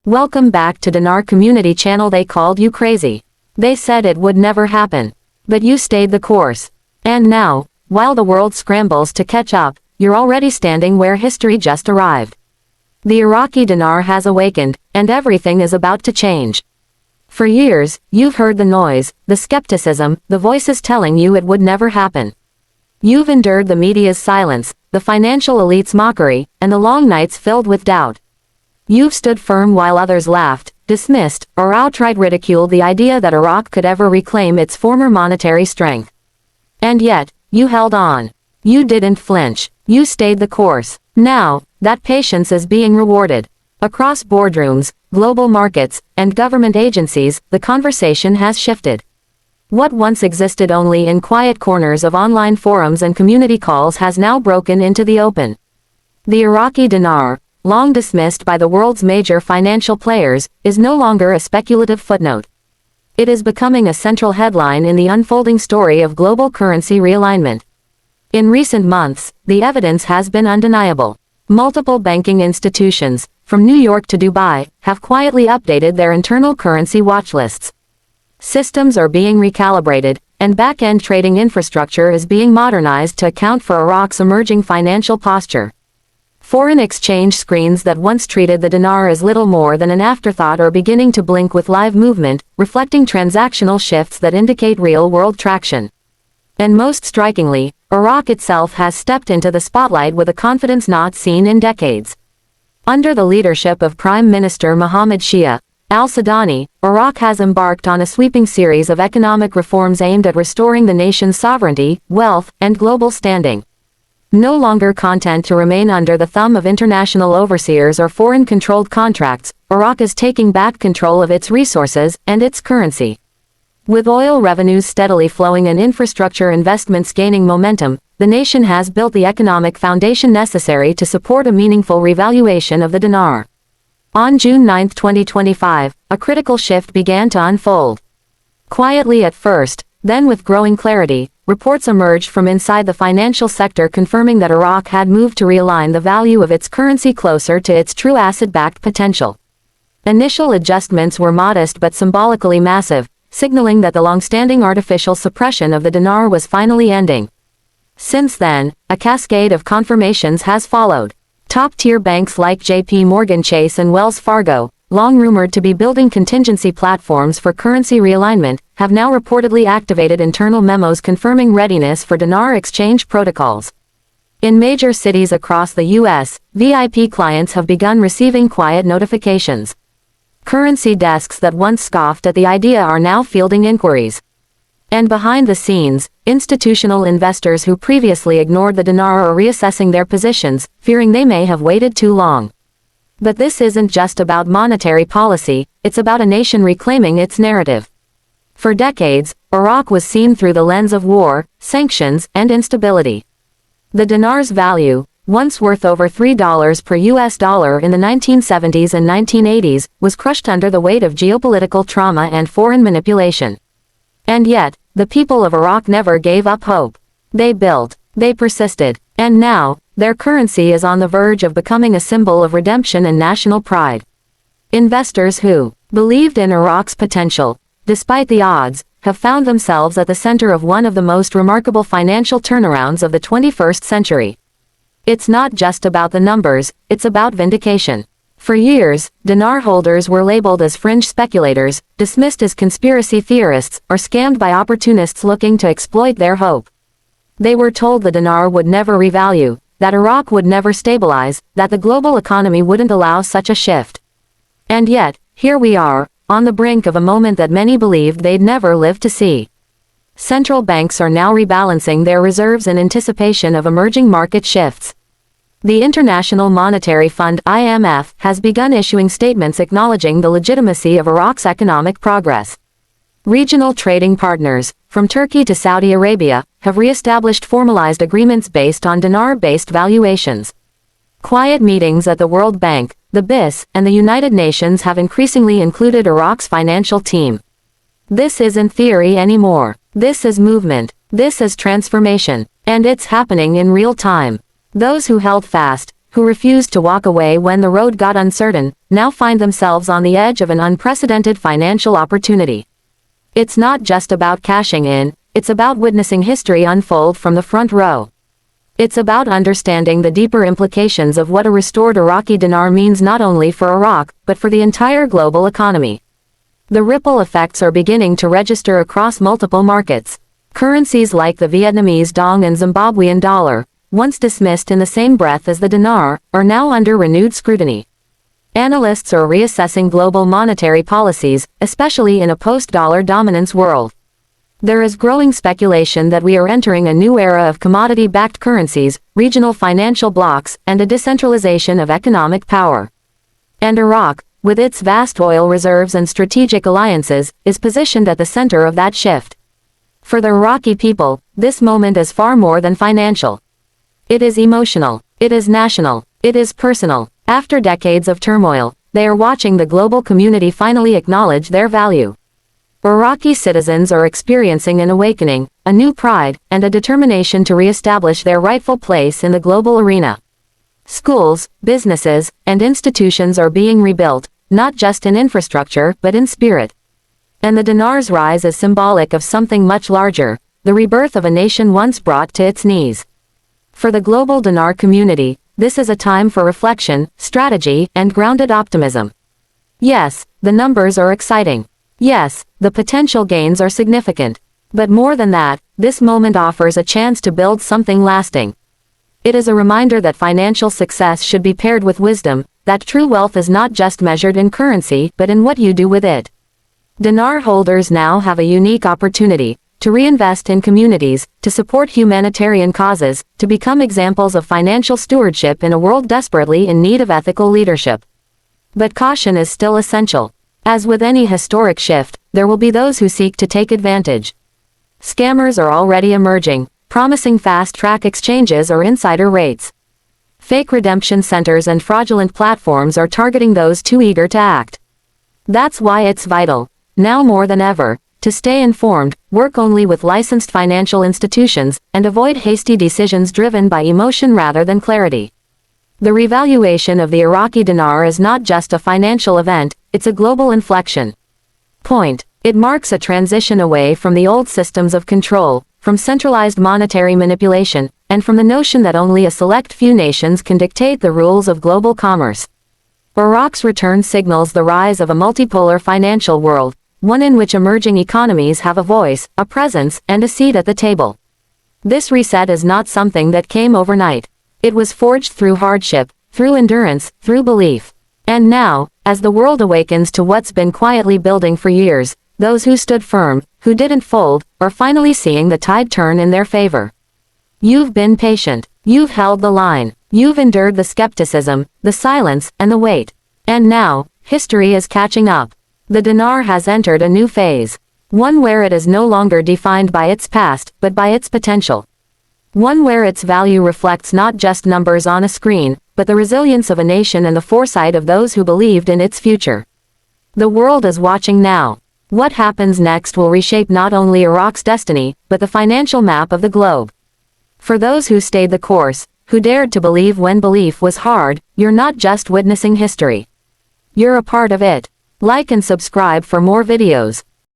Welcome back to Dinar Community Channel. They called you crazy. They said it would never happen. But you stayed the course. And now, while the world scrambles to catch up, you're already standing where history just arrived. The Iraqi dinar has awakened, and everything is about to change. For years, you've heard the noise, the skepticism, the voices telling you it would never happen. You've endured the media's silence, the financial elite's mockery, and the long nights filled with doubt. You've stood firm while others laughed, dismissed, or outright ridiculed the idea that Iraq could ever reclaim its former monetary strength. And yet, you held on. You didn't flinch. You stayed the course. Now, that patience is being rewarded. Across boardrooms, global markets, and government agencies, the conversation has shifted. What once existed only in quiet corners of online forums and community calls has now broken into the open. The Iraqi dinar, long dismissed by the world's major financial players, is no longer a speculative footnote. It is becoming a central headline in the unfolding story of global currency realignment. In recent months, the evidence has been undeniable. Multiple banking institutions, from New York to Dubai, have quietly updated their internal currency watchlists. Systems are being recalibrated, and back-end trading infrastructure is being modernized to account for Iraq's emerging financial posture. Foreign exchange screens that once treated the dinar as little more than an afterthought are beginning to blink with live movement, reflecting transactional shifts that indicate real-world traction. And most strikingly, Iraq itself has stepped into the spotlight with a confidence not seen in decades. Under the leadership of Prime Minister Mohammed Shia al-Sudani, Iraq has embarked on a sweeping series of economic reforms aimed at restoring the nation's sovereignty, wealth, and global standing. No longer content to remain under the thumb of international overseers or foreign-controlled contracts, Iraq is taking back control of its resources and its currency. With oil revenues steadily flowing and infrastructure investments gaining momentum, the nation has built the economic foundation necessary to support a meaningful revaluation of the dinar. On June 9, 2025, a critical shift began to unfold. Quietly at first, then with growing clarity, reports emerged from inside the financial sector confirming that Iraq had moved to realign the value of its currency closer to its true asset-backed potential. Initial adjustments were modest but symbolically massive, signaling that the long-standing artificial suppression of the dinar was finally ending. Since then, a cascade of confirmations has followed. Top-tier banks like J.P. Morgan Chase and Wells Fargo, long rumored to be building contingency platforms for currency realignment, have now reportedly activated internal memos confirming readiness for dinar exchange protocols. In major cities across the U.S., VIP clients have begun receiving quiet notifications. Currency desks that once scoffed at the idea are now fielding inquiries. And behind the scenes, institutional investors who previously ignored the dinar are reassessing their positions, fearing they may have waited too long. But this isn't just about monetary policy, it's about a nation reclaiming its narrative. For decades, Iraq was seen through the lens of war, sanctions, and instability. The dinar's value, once worth over $3 per US dollar in the 1970s and 1980s, was crushed under the weight of geopolitical trauma and foreign manipulation. And yet, the people of Iraq never gave up hope. They built, they persisted, and now, their currency is on the verge of becoming a symbol of redemption and national pride. Investors who believed in Iraq's potential, despite the odds, have found themselves at the center of one of the most remarkable financial turnarounds of the 21st century. It's not just about the numbers, it's about vindication. For years, dinar holders were labeled as fringe speculators, dismissed as conspiracy theorists, or scammed by opportunists looking to exploit their hope. They were told the dinar would never revalue, that Iraq would never stabilize, that the global economy wouldn't allow such a shift. And yet, here we are, on the brink of a moment that many believed they'd never live to see. Central banks are now rebalancing their reserves in anticipation of emerging market shifts. The International Monetary Fund (IMF) has begun issuing statements acknowledging the legitimacy of Iraq's economic progress. Regional trading partners, from Turkey to Saudi Arabia, have re-established formalized agreements based on dinar-based valuations. Quiet meetings at the World Bank, the BIS, and the United Nations have increasingly included Iraq's financial team. This isn't theory anymore. This is movement. This is transformation. And it's happening in real time. Those who held fast, who refused to walk away when the road got uncertain, now find themselves on the edge of an unprecedented financial opportunity. It's not just about cashing in, it's about witnessing history unfold from the front row. It's about understanding the deeper implications of what a restored Iraqi dinar means not only for Iraq, but for the entire global economy. The ripple effects are beginning to register across multiple markets. Currencies like the Vietnamese dong and Zimbabwean dollar, once dismissed in the same breath as the dinar, are now under renewed scrutiny. Analysts are reassessing global monetary policies, especially in a post-dollar dominance world. There is growing speculation that we are entering a new era of commodity-backed currencies, regional financial blocs, and a decentralization of economic power. And Iraq, with its vast oil reserves and strategic alliances, is positioned at the center of that shift. For the Iraqi people, this moment is far more than financial. It is emotional, it is national, it is personal. After decades of turmoil, they are watching the global community finally acknowledge their value. Iraqi citizens are experiencing an awakening, a new pride, and a determination to re-establish their rightful place in the global arena. Schools, businesses, and institutions are being rebuilt, not just in infrastructure but in spirit. And the dinar's rise is symbolic of something much larger, the rebirth of a nation once brought to its knees. For the global dinar community, this is a time for reflection, strategy, and grounded optimism. Yes, the numbers are exciting. Yes, the potential gains are significant. But more than that, this moment offers a chance to build something lasting. It is a reminder that financial success should be paired with wisdom, that true wealth is not just measured in currency but in what you do with it. Dinar holders now have a unique opportunity to reinvest in communities, to support humanitarian causes, to become examples of financial stewardship in a world desperately in need of ethical leadership. But caution is still essential. As with any historic shift, there will be those who seek to take advantage. Scammers are already emerging, promising fast-track exchanges or insider rates. Fake redemption centers and fraudulent platforms are targeting those too eager to act. That's why it's vital, now more than ever, to stay informed, work only with licensed financial institutions, and avoid hasty decisions driven by emotion rather than clarity. The revaluation of the Iraqi dinar is not just a financial event, it's a global inflection point. It marks a transition away from the old systems of control, from centralized monetary manipulation, and from the notion that only a select few nations can dictate the rules of global commerce. Iraq's return signals the rise of a multipolar financial world, one in which emerging economies have a voice, a presence, and a seat at the table. This reset is not something that came overnight. It was forged through hardship, through endurance, through belief. And now, as the world awakens to what's been quietly building for years, those who stood firm, who didn't fold, are finally seeing the tide turn in their favor. You've been patient. You've held the line. You've endured the skepticism, the silence, and the wait. And now, history is catching up. The dinar has entered a new phase. One where it is no longer defined by its past, but by its potential. One where its value reflects not just numbers on a screen, but the resilience of a nation and the foresight of those who believed in its future. The world is watching now. What happens next will reshape not only Iraq's destiny, but the financial map of the globe. For those who stayed the course, who dared to believe when belief was hard, you're not just witnessing history. You're a part of it. Like and subscribe for more videos.